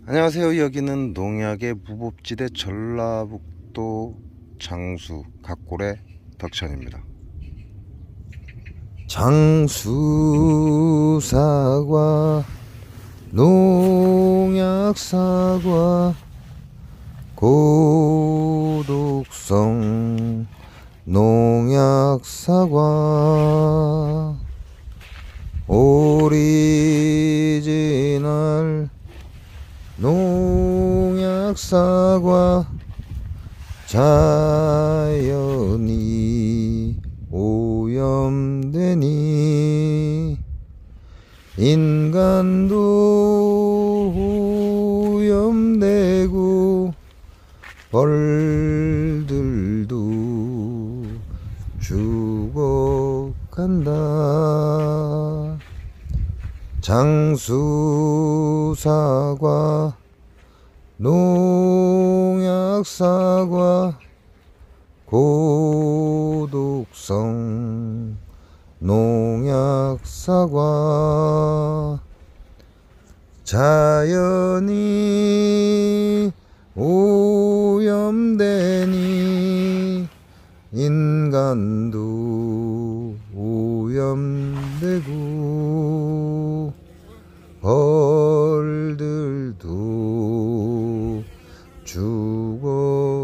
안녕하세요. 여기는 농약의 무법지대 전라북도 장수 각골의 덕천입니다. 장수사과, 농약사과, 고독성 농약사과, 오리지널 농약사과, 자연이 오염되니 인간도 오염되고 벌들도 죽어간다. 장수사과, 농약사과, 고독성 농약사과, 자연이 오염되니 인간도 오염되고 벌들도 죽어간다.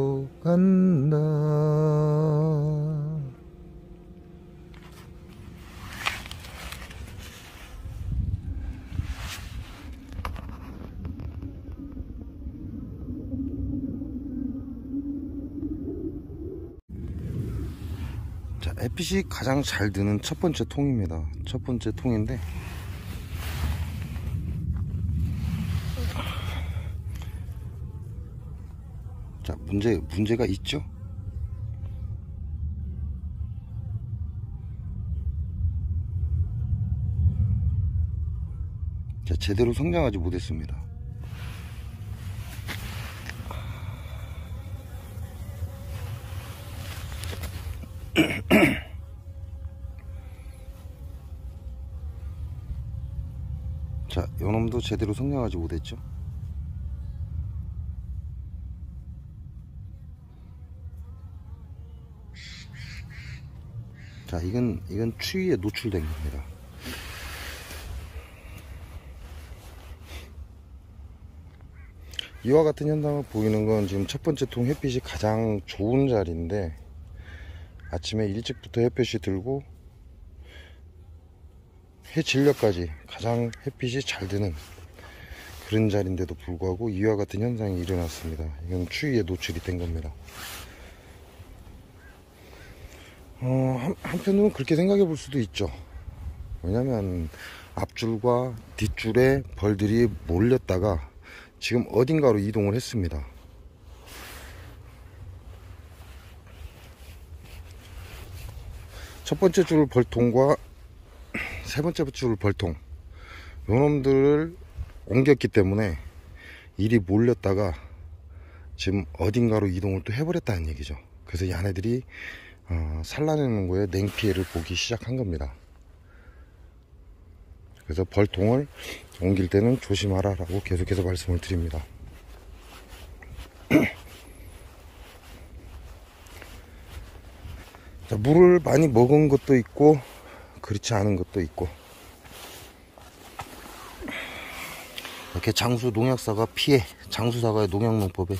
자, 햇빛이 가장 잘 드는 첫 번째 통입니다. 첫 번째 통인데 자, 문제가 있죠. 자, 제대로 성장하지 못했습니다. 자, 요놈도 제대로 성장하지 못했죠. 자, 이건 추위에 노출된 겁니다. 이와 같은 현상을 보이는 건 지금 첫 번째 통 햇빛이 가장 좋은 자리인데 아침에 일찍부터 햇볕이 들고 해 진력까지 가장 햇빛이 잘 드는 그런 자리인데도 불구하고 이와 같은 현상이 일어났습니다. 이건 추위에 노출이 된 겁니다. 한편으로는 그렇게 생각해 볼 수도 있죠. 왜냐면 앞줄과 뒷줄에 벌들이 몰렸다가 지금 어딘가로 이동을 했습니다. 첫 번째 줄 벌통과 세 번째 줄 벌통, 요놈들을 옮겼기 때문에 일이 몰렸다가 지금 어딘가로 이동을 또 해버렸다는 얘기죠. 그래서 얘네들이 산란해놓은 거에 냉피해를 보기 시작한 겁니다. 그래서 벌통을 옮길 때는 조심하라 라고 계속해서 말씀을 드립니다. 자, 물을 많이 먹은 것도 있고 그렇지 않은 것도 있고, 이렇게 장수 농약사가 피해 장수사과의 농약농법에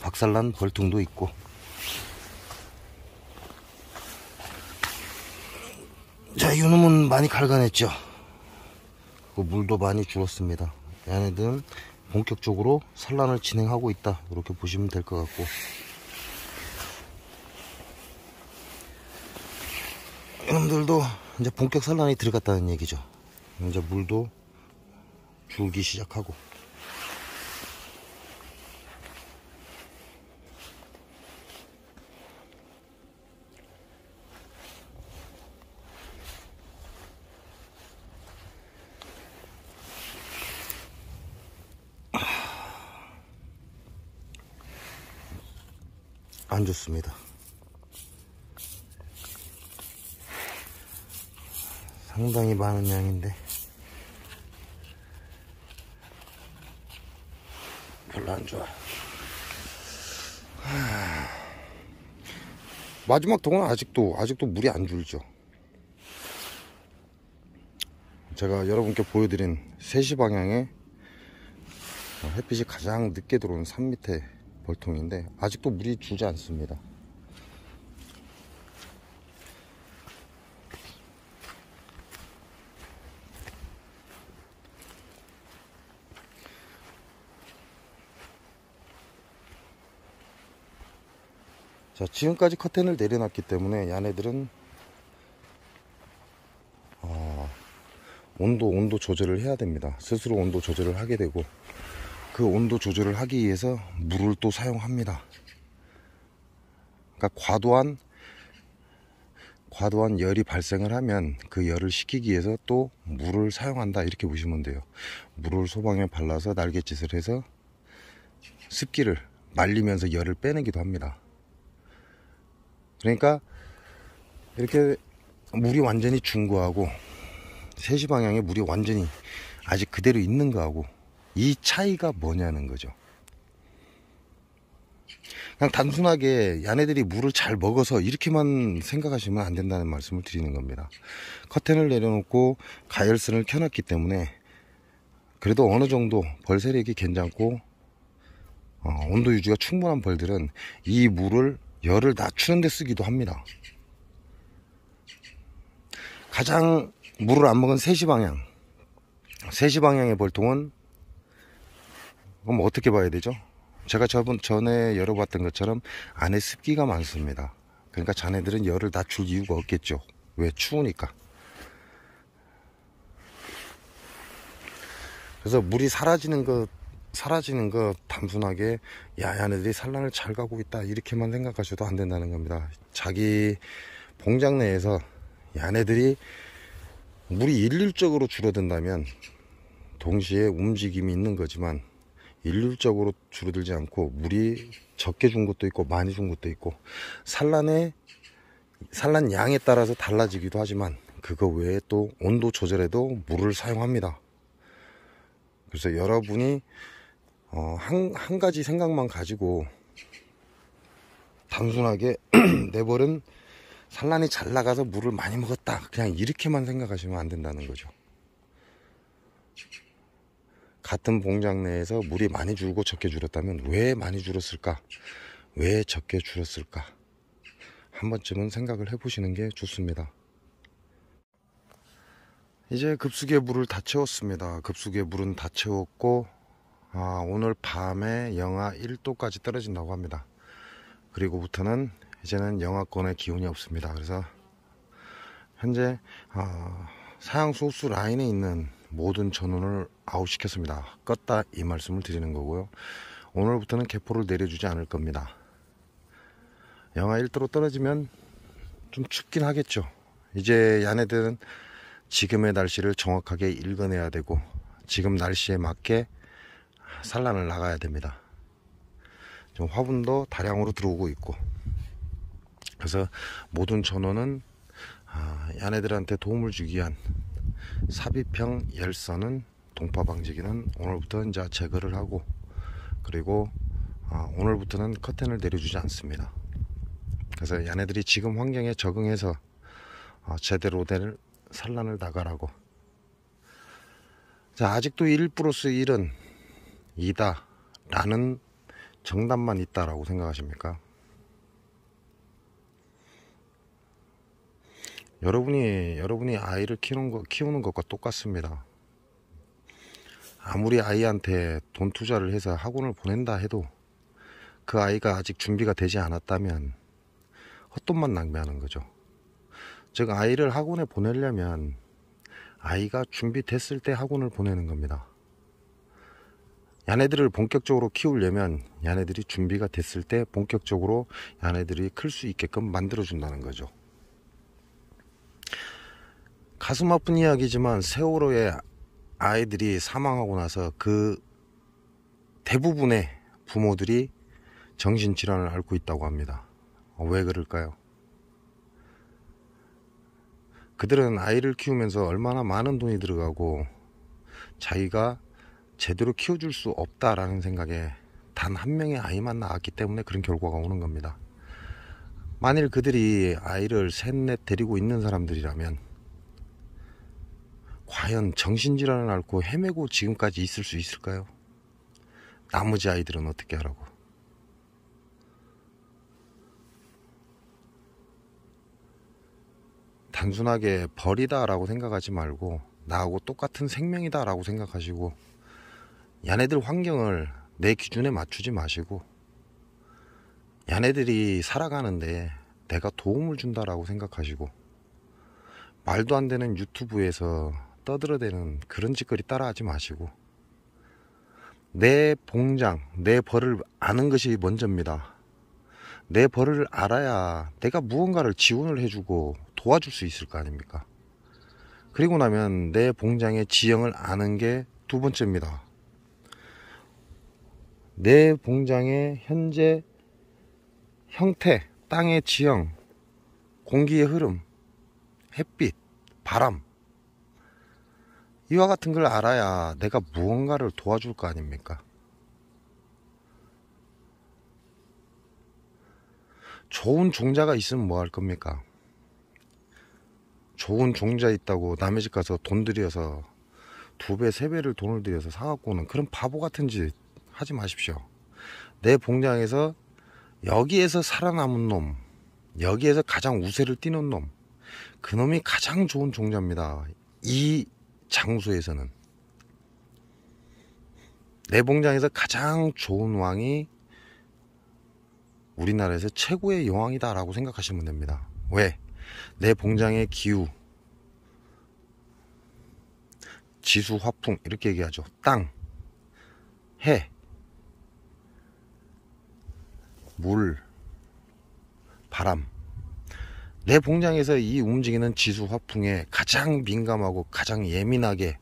박살난 벌통도 있고, 자, 이놈은 많이 갈가냈죠. 물도 많이 줄었습니다. 얘네들은 본격적으로 산란을 진행하고 있다, 이렇게 보시면 될 것 같고, 이놈들도 이제 본격 산란이 들어갔다는 얘기죠. 이제 물도 줄기 시작하고. 안 좋습니다. 상당히 많은 양인데 별로 안 좋아요. 마지막 동은 아직도 물이 안 줄죠. 제가 여러분께 보여드린 3시 방향에 햇빛이 가장 늦게 들어오는 산 밑에 벌통인데 아직도 물이 줄지 않습니다. 자, 지금까지 커튼을 내려놨기 때문에 얘네들은 온도 조절을 해야 됩니다. 스스로 온도 조절을 하게 되고, 그 온도 조절을 하기 위해서 물을 또 사용합니다. 그러니까 과도한 열이 발생을 하면 그 열을 식히기 위해서 또 물을 사용한다, 이렇게 보시면 돼요. 물을 소방에 발라서 날갯짓을 해서 습기를 말리면서 열을 빼내기도 합니다. 그러니까 이렇게 물이 완전히 준 거하고 3시 방향에 물이 완전히 아직 그대로 있는 거하고 이 차이가 뭐냐는 거죠. 그냥 단순하게 얘네들이 물을 잘 먹어서 이렇게만 생각하시면 안 된다는 말씀을 드리는 겁니다. 커튼을 내려놓고 가열선을 켜놨기 때문에 그래도 어느 정도 벌 세력이 괜찮고 온도 유지가 충분한 벌들은 이 물을 열을 낮추는 데 쓰기도 합니다. 가장 물을 안 먹은 3시 방향의 벌통은 그럼 어떻게 봐야 되죠? 제가 전에 열어봤던 것처럼 안에 습기가 많습니다. 그러니까 자네들은 열을 낮출 이유가 없겠죠. 왜? 추우니까. 그래서 물이 사라지는 것 단순하게 얘네들이 산란을 잘 가고 있다, 이렇게만 생각하셔도 안 된다는 겁니다. 자기 봉장 내에서 얘네들이 물이 일률적으로 줄어든다면 동시에 움직임이 있는 거지만 일률적으로 줄어들지 않고 물이 적게 준 것도 있고 많이 준 것도 있고 산란 양에 따라서 달라지기도 하지만 그거 외에 또 온도 조절에도 물을 사용합니다. 그래서 여러분이 한 가지 생각만 가지고 단순하게 내 벌은 산란이 잘 나가서 물을 많이 먹었다, 그냥 이렇게만 생각하시면 안 된다는 거죠. 같은 봉장 내에서 물이 많이 줄고 적게 줄었다면 왜 많이 줄었을까? 왜 적게 줄었을까? 한 번쯤은 생각을 해보시는 게 좋습니다. 이제 급수기에 물을 다 채웠습니다. 급수기에 물은 다 채웠고 오늘 밤에 영하 1도까지 떨어진다고 합니다. 그리고부터는 이제는 영하권의 기온이 없습니다. 그래서 현재 사양수 흡수 라인에 있는 모든 전원을 아웃시켰습니다. 껐다, 이 말씀을 드리는 거고요. 오늘부터는 개포를 내려주지 않을 겁니다. 영하 1도로 떨어지면 좀 춥긴 하겠죠. 이제 얘네들은 지금의 날씨를 정확하게 읽어내야 되고 지금 날씨에 맞게 산란을 나가야 됩니다. 좀 화분도 다량으로 들어오고 있고, 그래서 모든 전원은 얘네들한테 도움을 주기 위한 삽입형 열선은 동파 방지기는 오늘부터 이제 제거를 하고, 그리고 오늘부터는 커튼을 내려주지 않습니다. 그래서 얘네들이 지금 환경에 적응해서 제대로 된 산란을 나가라고. 자, 아직도 1+1은 2다 라는 정답만 있다라고 생각하십니까? 여러분이 아이를 키우는 것과 똑같습니다. 아무리 아이한테 돈 투자를 해서 학원을 보낸다 해도 그 아이가 아직 준비가 되지 않았다면 헛돈만 낭비하는 거죠. 즉, 아이를 학원에 보내려면 아이가 준비됐을 때 학원을 보내는 겁니다. 얘네들을 본격적으로 키우려면 얘네들이 준비가 됐을 때 본격적으로 얘네들이 클 수 있게끔 만들어준다는 거죠. 가슴 아픈 이야기지만 세월호에 아이들이 사망하고 나서 그 대부분의 부모들이 정신질환을 앓고 있다고 합니다. 왜 그럴까요? 그들은 아이를 키우면서 얼마나 많은 돈이 들어가고 자기가 제대로 키워줄 수 없다라는 생각에 단 한 명의 아이만 낳았기 때문에 그런 결과가 오는 겁니다. 만일 그들이 아이를 셋넷 데리고 있는 사람들이라면 과연 정신질환을 앓고 헤매고 지금까지 있을 수 있을까요? 나머지 아이들은 어떻게 하라고? 단순하게 벌이다 라고 생각하지 말고 나하고 똑같은 생명이다 라고 생각하시고, 야네들 환경을 내 기준에 맞추지 마시고 야네들이 살아가는데 내가 도움을 준다라고 생각하시고, 말도 안 되는 유튜브에서 떠들어대는 그런 짓거리 따라하지 마시고, 내 봉장, 내 벌을 아는 것이 먼저입니다. 내 벌을 알아야 내가 무언가를 지원을 해주고 도와줄 수 있을 거 아닙니까? 그리고 나면 내 봉장의 지형을 아는 게 두 번째입니다. 내 봉장의 현재 형태, 땅의 지형, 공기의 흐름, 햇빛, 바람, 이와 같은 걸 알아야 내가 무언가를 도와줄 거 아닙니까? 좋은 종자가 있으면 뭐 할 겁니까? 좋은 종자 있다고 남의 집 가서 돈 들여서 2배, 3배를 돈을 들여서 사갖고 오는 그런 바보 같은 짓 하지 마십시오. 내 봉장에서 여기에서 살아남은 놈, 여기에서 가장 우세를 띠는 놈, 그 놈이 가장 좋은 종자입니다. 이 장소에서는. 내 봉장에서 가장 좋은 왕이 우리나라에서 최고의 여왕이다 라고 생각하시면 됩니다. 왜? 내 봉장의 기후, 지수, 화풍 이렇게 얘기하죠. 땅, 해, 물, 바람. 내 봉장에서 이 움직이는 지수, 화풍에 가장 민감하고 가장 예민하게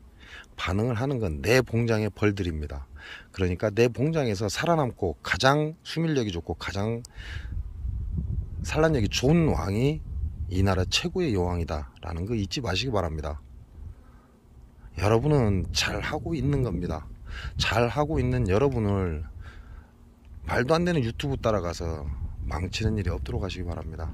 반응을 하는 건 내 봉장의 벌들입니다. 그러니까 내 봉장에서 살아남고 가장 수밀력이 좋고 가장 산란력이 좋은 왕이 이 나라 최고의 여왕이다 라는 거 잊지 마시기 바랍니다. 여러분은 잘하고 있는 겁니다. 잘하고 있는 여러분을 말도 안 되는 유튜브 따라가서 망치는 일이 없도록 하시기 바랍니다.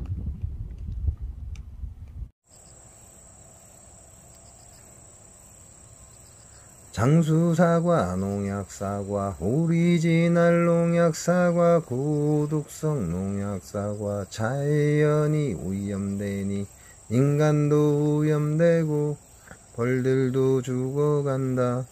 장수사과, 농약사과, 오리지널 농약사과, 고독성 농약사과, 자연이 오염되니 인간도 오염되고 벌들도 죽어간다.